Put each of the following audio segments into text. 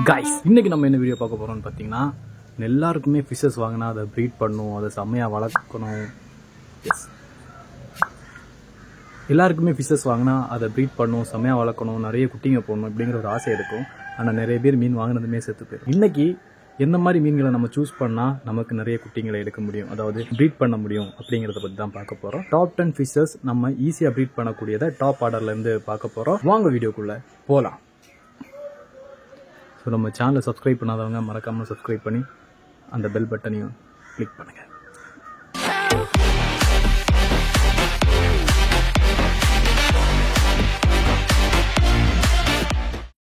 Guys, இன்னைக்கு நம்ம என்ன வீடியோ பார்க்க போறோம்னு பார்த்தீங்கன்னா, எல்லாருக்குமே ஃபிஷஸ் வாங்கினா அதை ப்ரீட் பண்ணணும், அதை செம்மையாக வளர்க்கணும். எஸ், எல்லாருக்குமே ஃபிஷஸ் வாங்கினா அதை ப்ரீட் பண்ணணும், செம்மையாக வளர்க்கணும், நிறைய குட்டிங்க போடணும் அப்படிங்கிற ஒரு ஆசை இருக்கும். ஆனால் நிறைய பேர் மீன் வாங்கினதுமே செத்து போயிடும். இன்னைக்கு எந்த மாதிரி மீன்களை நம்ம சூஸ் பண்ணால் நமக்கு நிறைய குட்டிங்களை எடுக்க முடியும், அதாவது ப்ரீட் பண்ண முடியும் அப்படிங்கிறத பற்றி தான் பார்க்க போகிறோம். டாப் 10 ஃபிஷஸ் நம்ம ஈஸியாக ப்ரீட் பண்ணக்கூடியதை டாப் ஆர்டர்லேருந்து பார்க்க போகிறோம். வாங்க வீடியோக்குள்ளே போகலாம். ஸோ நம்ம சேனலை சப்ஸ்கிரைப் பண்ணாதவங்க மறக்காமல் சப்ஸ்கிரைப் பண்ணி அந்த பெல் பட்டனையும் கிளிக் பண்ணுங்கள்.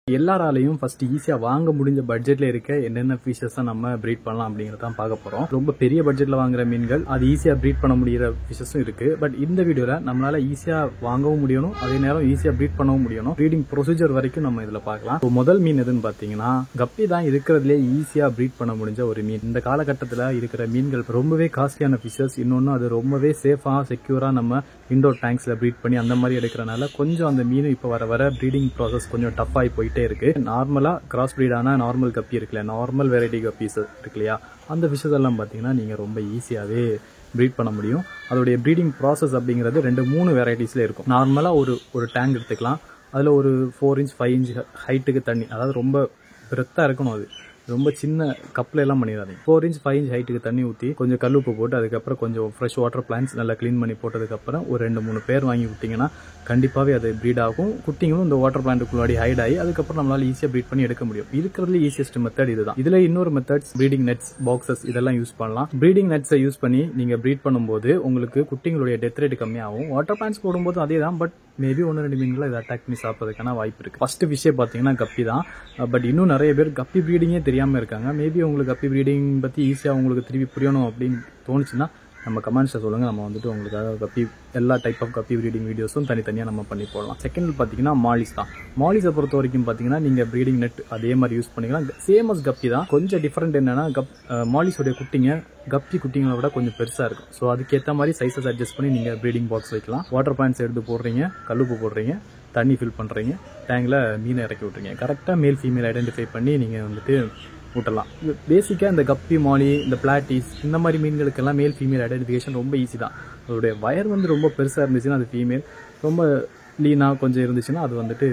எல்லாராலையும் ஃபர்ஸ்ட் ஈஸியாக வாங்க முடிஞ்ச பட்ஜெட்ல இருக்க என்னென்ன ஃபிஷஸ் நம்ம ப்ரீட் பண்ணலாம் அப்படிங்கிறத தான் பார்க்க போகிறோம். ரொம்ப பெரிய பட்ஜெட்ல வாங்குற மீன்கள் அது ஈஸியாக ப்ரீட் பண்ண முடிகிற ஃபிஷஸும் இருக்கு. பட் இந்த வீடியோவில் நம்மளால ஈஸியாக வாங்கவும் முடியணும், அதே நேரம் ஈஸியாக ப்ரீட் பண்ணவும் முடியணும். ப்ரீடிங் ப்ரொசீஜர் வரைக்கும் நம்ம இதில் பார்க்கலாம். முதல் மீன் எதுன்னு பார்த்தீங்கன்னா, கப்பி தான் இருக்கிறதுலே ஈஸியாக ப்ரீட் பண்ண முடிஞ்ச ஒரு மீன். இந்த காலகட்டத்தில் இருக்கிற மீன்கள் ரொம்பவே காஸ்ட்லியான ஃபிஷஸ். இன்னொன்று அது ரொம்பவே சேஃபாக செக்யூராக நம்ம இன்டோர் டேங்க்ஸில் ப்ரீட் பண்ணி அந்த மாதிரி எடுக்கிறனால கொஞ்சம் அந்த மீன் இப்போ வர ப்ரீடிங் ப்ராசஸ் கொஞ்சம் டஃப் ஆகி போயிட்டே இருக்கு. நார்மலா கிராஸ் பிரீடான நார்மல் கப்பி இருக்குல்ல, நார்மல் வெரைட்டி கப்பீஸ் இருக்கு இல்லையா, அந்த ஃபிஷஸ் எல்லாம் பார்த்தீங்கன்னா நீங்க ரொம்ப ஈஸியாவே ப்ரீட் பண்ண முடியும். அதோடைய ப்ரீடிங் ப்ராசஸ் அப்படிங்கிறது 2-3 வெரைட்டிஸ்ல இருக்கும். நார்மலா ஒரு டேங்க் எடுத்துக்கலாம், அதுல ஒரு 4 inch 5 inch ஹைட்டுக்கு தண்ணி, அதாவது ரொம்ப பிரெத்தா இருக்கணும், அது ரொம்ப சின்ன கப்ல எல்லாம் பண்ணிடாதீங்க. 4 inch 5 inch ஹைட்டுக்கு தண்ணி ஊற்றி கொஞ்சம் கல்லுப்பு போட்டு அதுக்கப்புறம் கொஞ்சம் ஃப்ரெஷ் வாட்டர் பிளான்ஸ் நல்லா கிளீன் பண்ணி போட்டதுக்கப்புறம் ஒரு 2-3 பேர் வாங்கி விட்டீங்கன்னா கண்டிப்பாகவே அது ப்ரீட் ஆகும். குட்டிங்களும் இந்த வாட்டர் பிளான்ட்டுக்குள்ளாடி ஹைட் ஆகி அதுக்கப்புறம் நம்மளால ஈஸியாக ப்ரீட் பண்ணி எடுக்க முடியும். இருக்கிறதுல ஈஸியஸ்ட் மெத்தட் இதுதான். இதுல இன்னொரு மெத்தட்ஸ் ப்ரீடிங் நெட்ஸ், பாக்ஸஸ் இதெல்லாம் யூஸ் பண்ணலாம். ப்ரீடிங் நெட்ஸை யூஸ் பண்ணி நீங்க ப்ரீட் பண்ணும்போது உங்களுக்கு குட்டிங்களுடைய டெத் ரேட் கம்மியாகும். வாட்டர் பிளான்ஸ் போடும்போது அதே தான், பட் மேபி 1-2 மீன்களை இதை அட்டாக் பண்ணி சாப்பிட்றதுக்கான வாய்ப்பு இருக்கு. ஃபர்ஸ்ட் விஷயம் பார்த்தீங்கன்னா கப்பி தான். பட் இன்னும் நிறைய பேர் கப்பி ப்ரீடிங்கே தெரியாம இருக்காங்க. மேபி உங்களுக்கு கப்பி ப்ரீடிங் பத்தி ஈஸியாக உங்களுக்கு திருப்பி புரியணும் அப்படின்னு தோணுச்சுன்னா நம்ம கமெண்ட்ஸை சொல்லுங்க. நம்ம வந்துட்டு உங்களுக்காக கப்பி எல்லா டைப் ஆஃப் கப்பி ப்ரீடிங் வீடியோஸும் தனித்தனியாக நம்ம பண்ணி போடலாம். செகண்ட் பார்த்தீங்கன்னா மாலிஸ் தான். மாலிஸை பொறுத்த வரைக்கும் பார்த்தீங்கன்னா நீங்கள் ப்ரீடிங் நெட் அதே மாதிரி யூஸ் பண்ணிக்கலாம். சேம் அஸ் கப்பி தான். கொஞ்சம் டிஃப்ரெண்ட் என்னன்னா, மாலிஸோடைய குட்டிங்க கப்பி குட்டிங்களை விட கொஞ்சம் பெருசாக இருக்கும். ஸோ அதுக்கேற்ற மாதிரி சைஸஸ் அட்ஜஸ்ட் பண்ணி நீங்கள் ப்ரீடிங் பாக்ஸ் வைக்கலாம். வாட்டர் பிளான்ஸ் எடுத்து போடுறீங்க, கல்லுப்பு போடுறீங்க, தண்ணி ஃபில் பண்ணுறீங்க, டேங்கில் மீனை இறக்கி விட்டுறீங்க. கரெக்டாக மேல் ஃபீமேல் ஐடென்டிஃபை பண்ணி நீங்கள் வந்துட்டு விட்டலாம். பேசிக்காக இந்த கப்பி, மாலி, இந்த பிளாட்டிஸ் இந்த மாதிரி மீன்களுக்கெல்லாம் மேல் ஃபீமேல் ஐடென்டிஃபிகேஷன் ரொம்ப ஈஸி தான். அதோடைய வயர் வந்து ரொம்ப பெருசாக இருந்துச்சுன்னா அது ஃபீமேல், ரொம்ப லீனாக கொஞ்சம் இருந்துச்சுன்னா அது வந்துட்டு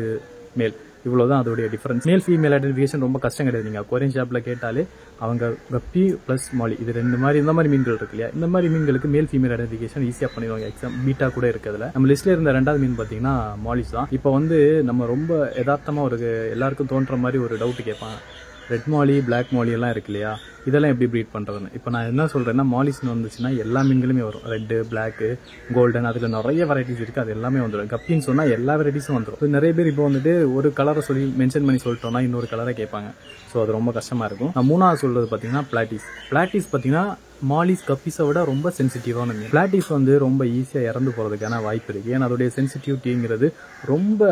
மேல். இவ்வளோதான் அதோடைய டிஃபரன்ஸ். மேல் ஃபீமேல் ஐடென்டிஃபிகேஷன் ரொம்ப கஷ்டம் கிடையாது. நீங்கள் அக்வாரியம் ஷாப்பில் கேட்டாலே அவங்க கப்பி ப்ளஸ் மாலி இது இந்த மாதிரி மீன்கள் இருக்கு இல்லையா, இந்த மாதிரி மீன்களுக்கு மேல் ஃபீமேல் ஐடென்டிஃபிகேஷன் ஈஸியாக பண்ணிடுவாங்க. எக்ஸாம் பீட்டா கூட இருக்கிறதுல நம்ம லிஸ்ட்ல இருந்த 2வது மீன் பார்த்தீங்கன்னா மாலிஸ் தான். இப்போ வந்து நம்ம ரொம்ப யதார்த்தமாக ஒரு எல்லாருக்கும் தோன்ற மாதிரி ஒரு டவுட் கேட்பாங்க, ரெட் மாலி, பிளாக் மாலி எல்லாம் இருக்கு இல்லையா, இதெல்லாம் எப்படி ப்ரீட் பண்ணுறதுன்னு. இப்போ நான் என்ன சொல்கிறேன்னா, மாலிஸ்னு வந்துச்சுன்னா எல்லா மீன்களுமே வரும். ரெட்டு, பிளாக்கு, கோல்டன், அதில் நிறைய வெரைட்டிஸ் இருக்குது, அது எல்லாமே வந்துடும். கப்பின்னு சொன்னால் எல்லா வெரைட்டிஸும் வந்துடும். நிறைய பேர் இப்போ வந்துட்டு ஒரு கலரை சொல்லி மென்ஷன் பண்ணி சொல்லிட்டோம்னா இன்னொரு கலரை கேட்பாங்க. ஸோ அது ரொம்ப கஷ்டமாக இருக்கும். நான் 3வது சொல்கிறது பார்த்தீங்கன்னா பிளாட்டிஸ். பிளாட்டிஸ் பார்த்தீங்கன்னா மாலிஸ் கப்பீஸை விட ரொம்ப சென்சிட்டிவான மீன். பிளாட்டிஸ் வந்து ரொம்ப ஈஸியாக இறந்து போகிறதுக்கான வாய்ப்பு இருக்குது. ஏன்னா அதோடைய சென்சிட்டிவிட்டிங்கிறது ரொம்ப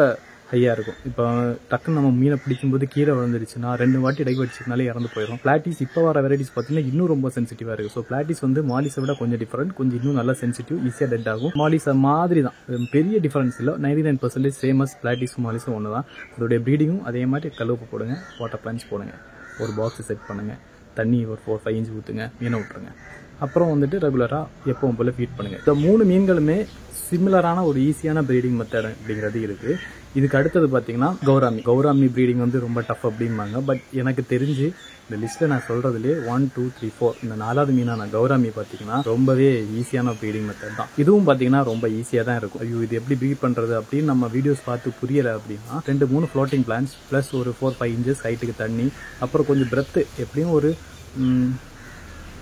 ஹையா இருக்கும். இப்போ டக்குன்னு நம்ம மீனை பிடிக்கும்போது கீரை விழுந்துருச்சுன்னா 2 வாட்டி டை வச்சுனாலே இறந்து போயிடும். பிளாட்டிஸ் இப்போ வர வெரைட்டிஸ் பார்த்தீங்கன்னா இன்னும் ரொம்ப சென்சிட்டிவா இருக்கு. ஸோ பிளாட்டிஸ் வந்து மாலிஸை விட கொஞ்சம் டிஃபரெண்ட், கொஞ்சம் இன்னும் நல்லா சென்சிட்டிவ், ஈஸியாக டெட் ஆகும். மாலிஸ் மாதிரி தான், பெரிய டிஃபரன்ஸ் இல்லை. 99% சேமஸ் பிளாட்டிஸ் மாலிஸும் ஒன்று தான். அதோடைய ப்ரீடிங்கும் அதே மாதிரி கல்லுப்பு போடுங்க, வாட்டர் பிளான்ஸ் போடுங்க, ஒரு பாக்ஸ் செட் பண்ணுங்க, தண்ணி ஒரு 4-5 inch ஊற்றுங்க, மீனை விட்டுருங்க. அப்புறம் வந்துட்டு ரெகுலராக எப்பவும் போல ஃபீட் பண்ணுங்க. இந்த 3 மீன்களுமே சிமிலரான ஒரு ஈஸியான ப்ரீடிங் மெத்தட் அப்படிங்கிறது இருக்கு. இதுக்கு அடுத்தது பார்த்தீங்கன்னா கௌராமி ப்ரீடிங் வந்து ரொம்ப டஃப் அப்படிம்பாங்க. பட் எனக்கு தெரிஞ்சு இந்த லிஸ்ட்டில் நான் சொல்கிறதுலே 1, 2, 3, 4 இந்த 4வது மீனான கௌராமி பார்த்தீங்கன்னா ரொம்பவே ஈஸியான ப்ரீடிங் மெத்தட் தான். இதுவும் பார்த்தீங்கன்னா ரொம்ப ஈஸியாக தான் இருக்கும். ஐயோ இது எப்படி ப்ரீட் பண்ணுறது அப்படின்னு நம்ம வீடியோஸ் பார்த்து புரியலை அப்படின்னா 2-3 ஃப்ளோட்டிங் பிளான்ஸ் ப்ளஸ் ஒரு 4-5 inches ஹைட்டுக்கு தண்ணி, அப்புறம் கொஞ்சம் பிரெத்து, எப்படியும் ஒரு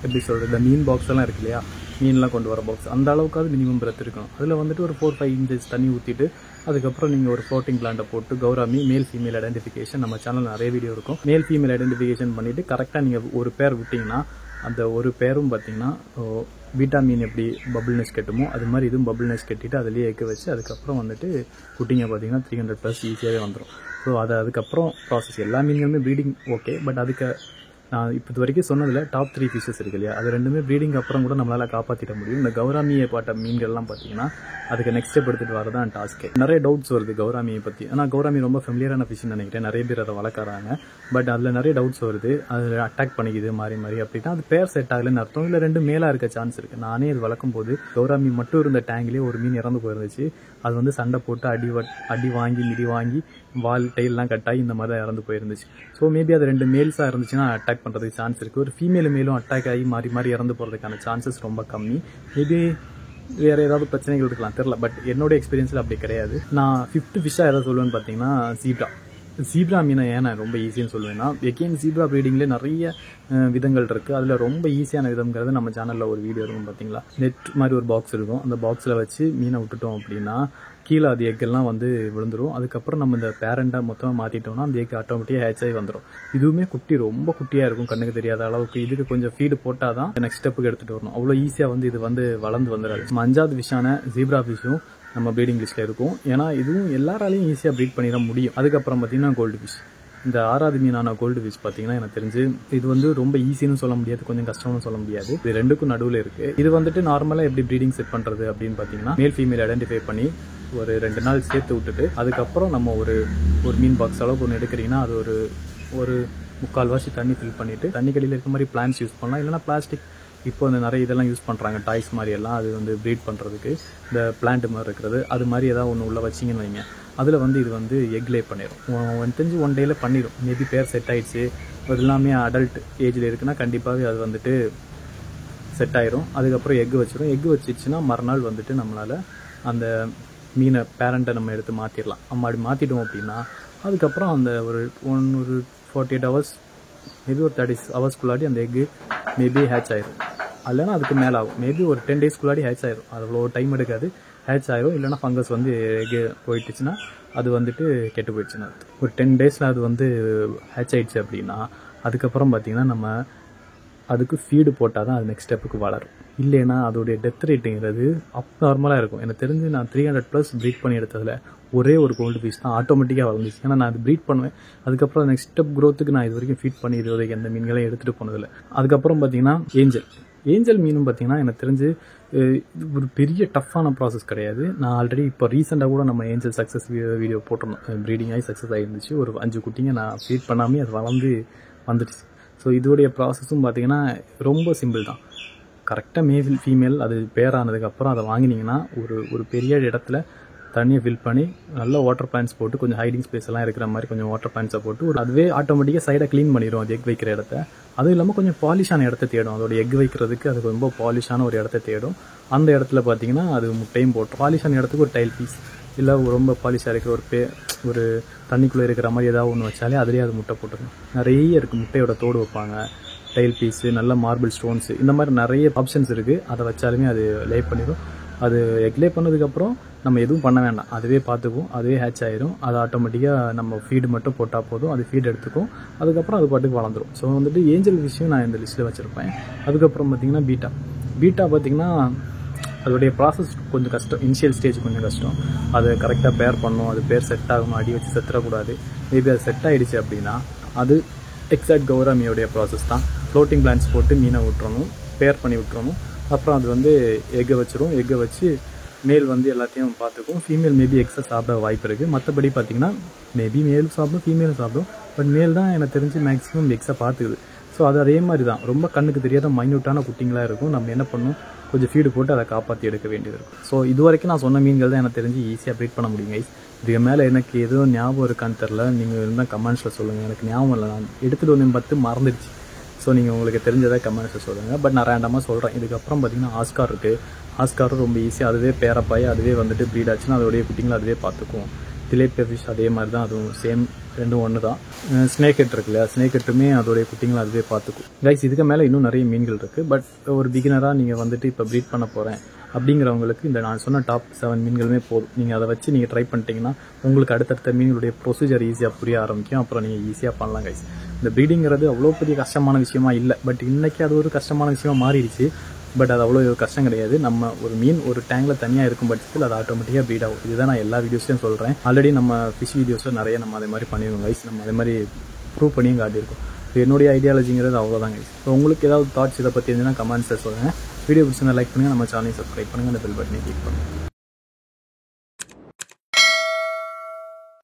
எப்படி சொல்கிறது, இந்த மீன் பாக்ஸ் எல்லாம் இருக்கு இல்லையா, மீன்லாம் கொண்டு வர பாக்ஸ், அந்த அளவுக்காவது மினிமம் பிரெத் இருக்கணும். அதில் வந்துட்டு ஒரு 4-5 inches தண்ணி ஊற்றிட்டு அதுக்கப்புறம் நீங்கள் ஒரு ஃப்ளோட்டிங் பிளான்ட்டை போட்டு கௌராமி மேல் ஃபீமேல் ஐடென்டிஃபிகேஷன், நம்ம சேனல் நிறைய வீடியோ இருக்கும், மேல் ஃபீமேல் ஐடென்டிஃபிகேஷன் பண்ணிவிட்டு கரெக்டாக நீங்கள் ஒரு பேர் விட்டிங்கன்னா அந்த ஒரு பேரும் பார்த்தீங்கன்னா பீட்டா மீன் எப்படி பபுள் நெஸ் கட்டுமோ அது மாதிரி இதுவும் பபுள் நெஸ் கட்டிட்டு அதுலேயே எக்க வச்சு அதுக்கப்புறம் வந்துட்டு குட்டிங்க பார்த்தீங்கன்னா 300+ ஈஸியாகவே வந்துடும். ஸோ அதுக்கப்புறம் ப்ராசஸ் எல்லா மீன்களுமே ப்ரீடிங் ஓகே. பட் அதுக்கு நான் இப்போ வரைக்கும் சொன்னதில் டாப் 3 ஃபிஷஸ் இருக்கு இல்லையா, அது ரெண்டுமே ப்ரீடிங் அப்புறம் கூட நம்மளால் காப்பாற்றிட முடியும். இந்த கௌராமியை பாட்ட மீன்கள்லாம் பார்த்தீங்கன்னா அதுக்கு நெக்ஸ்ட் ஸ்டெப் எடுத்துகிட்டு வரதான் டாஸ்க்கு. நிறைய டவுட்ஸ் வருது கௌராமியை பற்றி. ஆனால் கௌராமி ரொம்ப ஃபெமிலியரான ஃபிஷ்னு நினைக்கிறேன், நிறைய பேர் அதை வளர்க்குறாங்க. பட் அதில் நிறைய டவுட்ஸ் வருது, அது அட்டாக் பண்ணிக்குது மாறி மாறி அப்படின்னா அது பேர் செட் ஆகலைன்னு அர்த்தம். இல்லை ரெண்டு மேலாக இருக்க சான்ஸ் இருக்குது. நானே அது வளர்க்கும் போது கௌராமி மட்டும் இருந்த டேங்க்லேயே ஒரு மீன் இறந்து போயிருந்துச்சு. அது வந்து சண்டை போட்டு அடி வாங்கி மிடி வாங்கி வால் டெயிலெலாம் கட்டாகி இந்த மாதிரி தான் இறந்து போயிருந்துச்சு. ஸோ மேபி அது ரெண்டு மேல்ஸாக இருந்துச்சுன்னா அட்டாக் பண்ணுறதுக்கு சான்ஸ் இருக்குது. ஒரு ஃபீமேல் மேலும் அட்டாக் ஆகி மாறி மாறி இறந்து போகிறதுக்கான சான்சஸ் ரொம்ப கம்மி. மேபி வேறு ஏதாவது பிரச்சனைகள் இருக்கலாம், தெரில. பட் என்னோட எக்ஸ்பீரியன்ஸில் அப்படி கிடையாது. நான் 5th ஃபிஷ்ஷாக எதாவது சொல்லுவேன்னு பார்த்தீங்கன்னா ஜீப்ரா மீனை ஏன் நான் ரொம்ப ஈஸின்னு சொல்லுவேன்னா, எகெயின் ஜீப்ரா ப்ரீடிங்லேயே நிறைய விதங்கள் இருக்குது. அதில் ரொம்ப ஈஸியான விதங்கிறது நம்ம சேனலில் ஒரு வீடியோ இருக்கும் பார்த்தீங்களா. நெட் மாதிரி ஒரு பாக்ஸ் இருக்கும், அந்த பாக்ஸில் வச்சு மீனை விட்டுட்டோம் அப்படின்னா கீழே அது எக்கெல்லாம் வந்து விழுந்துடும். அதுக்கப்புறம் நம்ம இந்த பேரண்டாக மொத்தமாக மாற்றிட்டோம்னா அந்த எக் ஆட்டோமேட்டிக்காக ஹேட்ச் ஆகி வந்துடும். இதுவுமே குட்டி ரொம்ப குட்டியாக இருக்கும், கண்ணுக்கு தெரியாத அளவுக்கு. இதுக்கு கொஞ்சம் ஃபீடு போட்டால் தான் நெக்ஸ்ட் ஸ்டெப்புக்கு எடுத்துகிட்டு வரணும். அவ்வளோ ஈஸியாக வந்து இது வந்து வளர்ந்து வந்துடாது. 5வது ஃபிஷ்ஷான ஜீப்ரா ஃபிஷ்ஷும் நம்ம ப்ரீடிங் லிஸ்ட்டில் இருக்கும். ஏன்னா இதுவும் எல்லாராலையும் ஈஸியாக ப்ரீட் பண்ணிட முடியும். அதுக்கப்புறம் பார்த்தீங்கன்னா கோல்டு ஃபிஷ். இந்த 6வது மீனான கோல்டு ஃபிஷ் பார்த்தீங்கன்னா எனக்கு தெரிஞ்சு இது வந்து ரொம்ப ஈஸின்னு சொல்ல முடியாது, கொஞ்சம் கஷ்டம்னு சொல்ல முடியாது. இது ரெண்டுக்கும் நடுவில் இருக்குது. இது வந்துட்டு நார்மலாக எப்படி ப்ரீடிங் செட் பண்ணுறது அப்படின்னு பார்த்தீங்கன்னா, மேல் ஃபீமேல் ஐடென்டிஃபை பண்ணி ஒரு 2 நாள் சேர்த்து விட்டுட்டு அதுக்கப்புறம் நம்ம ஒரு மீன் பாக்ஸ் அளவுக்கு ஒன்று எடுக்கிறீங்கன்னா அது ஒரு 3/4 வாசி தண்ணி ஃபில் பண்ணிவிட்டு தண்ணி கடியில் இருக்க மாதிரி பிளான்ஸ் யூஸ் பண்ணலாம். இல்லைனா பிளாஸ்டிக் இப்போ வந்து நிறைய இதெல்லாம் யூஸ் பண்ணுறாங்க, டாய்ஸ் மாதிரி எல்லாம். அது வந்து ப்ரீட் பண்ணுறதுக்கு இந்த பிளான்ட் மாதிரி இருக்கிறது, அது மாதிரி ஏதாவது ஒன்று உள்ள வச்சிங்கன்னு வைங்க, அதில் வந்து இது வந்து எக் லே பண்ணிடும். தெரிஞ்சு 1 டேயில் பண்ணிடும். மேபி பேர் செட் ஆகிடுச்சு, அது எல்லாமே அடல்ட் ஏஜில் இருக்குன்னா கண்டிப்பாகவே அது வந்துட்டு செட் ஆயிரும். அதுக்கப்புறம் எக் வச்சிடும். எக் வச்சிச்சுன்னா மறுநாள் வந்துட்டு நம்மளால் அந்த மீனை பேரண்ட்டை நம்ம எடுத்து மாற்றிடலாம். நம்ம அப்படி மாற்றிட்டோம் அப்படின்னா அதுக்கப்புறம் அந்த ஒரு 48 ஹவர்ஸ் மேபி ஒரு 30 ஹவர்ஸ்க்குள்ளாடி அந்த எக்கு மேபி ஹேட்ச் ஆயிரும். இல்லைனா அதுக்கு மேலே ஆகும். மேபி ஒரு 10 டேஸ்க்குள்ளாடி ஹேட்ச் ஆயிரும். அது அவ்வளோ டைம் எடுக்காது, ஹேட்ச் ஆயிரும். இல்லைனா ஃபங்கஸ் வந்து எக்கு போயிட்டுச்சுன்னா அது வந்துட்டு கெட்டு போயிடுச்சுன்னா ஒரு 10 டேஸில் அது வந்து ஹேட்ச் ஆயிடுச்சு அப்படின்னா அதுக்கப்புறம் பார்த்திங்கன்னா நம்ம அதுக்கு ஃபீடு போட்டால் தான் அது நெக்ஸ்ட் ஸ்டெப்புக்கு வளரும். இல்லைன்னா அதோடைய டெத் ரேட்டுங்கிறது நார்மலாக இருக்கும். எனக்கு தெரிஞ்சு நான் 300+ ப்ரீட் பண்ணி எடுத்ததில் ஒரே ஒரு கோல்டு ஃபிஷ் தான் ஆட்டோமேட்டிக்காக வளர்ந்துச்சு. ஏன்னா நான் அது ப்ரீட் பண்ணுவேன். அதுக்கப்புறம் நெக்ஸ்ட் ஸ்டெப் க்ரோத்துக்கு நான் இது வரைக்கும் ஃபீட் பண்ணி இதுவரைக்கும் எந்த மீன்களையும் எடுத்துகிட்டு போனதில்லை. அதுக்கப்புறம் பார்த்தீங்கன்னா ஏஞ்சல் மீனும் பார்த்தீங்கன்னா எனக்கு தெரிஞ்சு இது ஒரு பெரிய டஃப்பான ப்ராசஸ் கிடையாது. நான் ஆல்ரெடி இப்போ ரீசெண்டாக கூட நம்ம ஏஞ்சல் சக்ஸஸ் வீடியோ போட்டிருந்தோம். ப்ரீடிங் ஆகி சக்ஸஸ் ஆகிருந்துச்சு. ஒரு 5 குட்டிங்க நான் ஃபீட் பண்ணாமே அது வளர்ந்து வந்துடுச்சு. ஸோ இதோடைய ப்ராசஸும் பார்த்தீங்கன்னா ரொம்ப சிம்பிள் தான். கரெக்டாக மேல் ஃபீமேல் அது பேரானதுக்கப்புறம் அதை வாங்கினீங்கன்னா ஒரு பெரிய இடத்துல தண்ணியை ஃபில் பண்ணி நல்ல வாட்டர் பிளான்ஸ் போட்டு கொஞ்சம் ஹைடிங் ஸ்பேஸ் எல்லாம் இருக்கிற மாதிரி கொஞ்சம் வாட்டர் பிளான்ஸை போட்டு அதுவே ஆட்டோமேட்டிக்காக சைடை க்ளீன் பண்ணிடும் அது எக் வைக்கிற இடத்த. அதுவும் இல்லாமல் கொஞ்சம் பாலிஷான இடத்த தேடும். அதோட எக் வைக்கிறதுக்கு அது ரொம்ப பாலிஷான ஒரு இடத்த தேடும். அந்த இடத்துல பார்த்தீங்கன்னா அது முட்டையும் போட்டு பாலிஷான இடத்துக்கு ஒரு டைல் பீஸ் இல்லை ரொம்ப பாலிஷாக இருக்கிற ஒரு தண்ணிக்குள்ளே இருக்கிற மாதிரி ஏதாவது ஒன்று வச்சாலே அதுலேயே அது முட்டை போட்டுருக்கும். நிறைய இருக்குது. முட்டையோட தோடு வைப்பாங்க, டைல் பீஸு, நல்ல மார்பிள் ஸ்டோன்ஸு, இந்த மாதிரி நிறைய ஆப்ஷன்ஸ் இருக்குது. அதை வச்சாலுமே அது லே பண்ணிடும். அது எக் லே பண்ணதுக்கப்புறம் நம்ம எதுவும் பண்ண வேண்டாம், அதுவே பார்த்துக்கும், அதுவே ஹேட்ச் ஆயிரும். அது ஆட்டோமேட்டிக்காக நம்ம ஃபீடு மட்டும் போட்டால் போதும், அது ஃபீட் எடுத்துக்கும். அதுக்கப்புறம் அது பாட்டுக்கு வளர்ந்துடும். ஸோ வந்துட்டு ஏஞ்சல் ஃபிஷ்ஷும் நான் இந்த லிஸ்ட்டில் வச்சுருப்பேன். அதுக்கப்புறம் பார்த்திங்கன்னா பீட்டா பார்த்திங்கன்னா அதோடைய ப்ராசஸ் கொஞ்சம் கஷ்டம். இனிஷியல் ஸ்டேஜ் கொஞ்சம் கஷ்டம். அதை கரெக்டாக பேர் பண்ணணும், அது பேர் செட் ஆகணும், அடி வச்சு செத்துறக்கூடாது. மேபி அது செட் ஆகிடுச்சு அப்படின்னா அது எக்ஸாக்ட் கௌராமியோடைய ப்ராசஸ் தான். ஃப்ளோட்டிங் பிளான்ஸ் போட்டு மீனை விட்டுறணும், பேர் பண்ணி விட்டுறணும். அப்புறம் அது வந்து எக்கை வச்சிரும். எக்கை வச்சு மேல் வந்து எல்லாத்தையும் பார்த்துக்கும். ஃபீமேல் மேபி எக்ஸை சாப்பிட வாய்ப்பு இருக்குது. மற்றபடி பார்த்திங்கன்னா மேபி மேலும் சாப்பிடும், ஃபீமேலும் சாப்பிடும். பட் மேல் தான் எனக்கு தெரிஞ்சு மேக்ஸிமம் எக்ஸை பார்த்துக்குது. ஸோ அது அதே மாதிரி தான், ரொம்ப கண்ணுக்கு தெரியாத மைன்யூட்டான குட்டிங்களாக இருக்கும். நம்ம என்ன பண்ணணும், கொஞ்சம் ஃபீடு போட்டு அதை காப்பாற்றி எடுக்க வேண்டியது இருக்கும். ஸோ இது வரைக்கும் நான் சொன்ன மீன்கள் தான் எனக்கு தெரிஞ்சு ஈஸியாக ப்ரீட் பண்ண முடியும் கைஸ். இதுக்கு மேலே எனக்கு எதுவும் ஞாபகம் இருக்கான்னு தெரில, நீங்கள் இருந்தால் கமெண்ட்ஸில் சொல்லுங்கள். எனக்கு ஞாபகம் இல்லை, நான் எடுத்துகிட்டு வந்து 10 மறந்துடுச்சு. ஸோ நீங்கள் உங்களுக்கு தெரிஞ்சதை கமெண்ட்ஸில் சொல்லுங்கள். பட் நான் ரேண்டமாக சொல்கிறேன். இதுக்கப்புறம் பார்த்திங்கன்னா ஆஸ்கார் இருக்குது. ஆஸ்காரும் ரொம்ப ஈஸியாக அதுவே பேரப்பாய் அதுவே வந்துட்டு ப்ரீட் ஆச்சுன்னா அதோடைய குட்டிங்களை அதுவே பார்த்துக்கும். திலேப்பியா ஃபிஷ் அதே மாதிரி தான், அதுவும் சேம், ரெண்டும் ஒன்று தான். ஸ்னேக் ஹெட் இருக்கு இல்லையா, ஸ்னேக் ஹெட்டுமே அதோடைய குட்டிங்களை அதுவே பார்த்துக்கும். கைஸ் இதுக்கு மேலே இன்னும் நிறைய மீன்கள் இருக்குது. பட் ஒரு பிகினராக நீங்கள் வந்துட்டு இப்போ ப்ரீட் பண்ண போகிறேன் அப்படிங்கிறவங்களுக்கு இந்த நான் சொன்ன டாப் 7 மீன்களுமே போதும். நீங்கள் அதை வச்சு நீங்கள் ட்ரை பண்ணிட்டீங்கன்னா உங்களுக்கு அடுத்தடுத்த மீன்களுடைய ப்ரொசீஜர் ஈஸியாக புரிய ஆரம்பிக்கும். அப்புறம் நீங்கள் ஈஸியாக பண்ணலாம் கைஸ். இந்த ப்ரீடிங்கிறது அவ்வளோ பெரிய கஷ்டமான விஷயமா இல்லை. பட் இன்றைக்கி அது ஒரு கஷ்டமான விஷயமா மாறிடுச்சு. பட் அது அவ்வளோ கஷ்டம் கிடையாது. நம்ம ஒரு மீன் ஒரு டேங்கில் தனியாக இருக்கும் பட்சத்தில் அது ஆட்டோமேட்டிக்காக ப்ரீட் ஆகும். இதுதான் நான் எல்லா வீடியோஸ்லையும் சொல்கிறேன். ஆல்ரெடி நம்ம ஃபிஷ் வீடியோஸில் நிறைய நம்ம அதே மாதிரி பண்ணிடுவோம் கைஸ். நம்ம அதே மாதிரி ப்ரூவ் பண்ணியும் காட்டியிருக்கோம். என்னுடைய ஐடியாலஜிங்கிறது அவ்வளோதாங்க. ஸோ உங்களுக்கு ஏதாவது தாட்ஸ் இதை பற்றி இருந்துன்னா கமெண்ட்ஸில் சொல்லுங்கள். வீடியோ பிடிச்சிருந்தா லைக் பண்ணுங்கள், நம்ம சேனலை சப்ஸ்கிரைப் பண்ணுங்கள், அந்த பெல் பட்டனை கிளிக் பண்ணுங்கள்.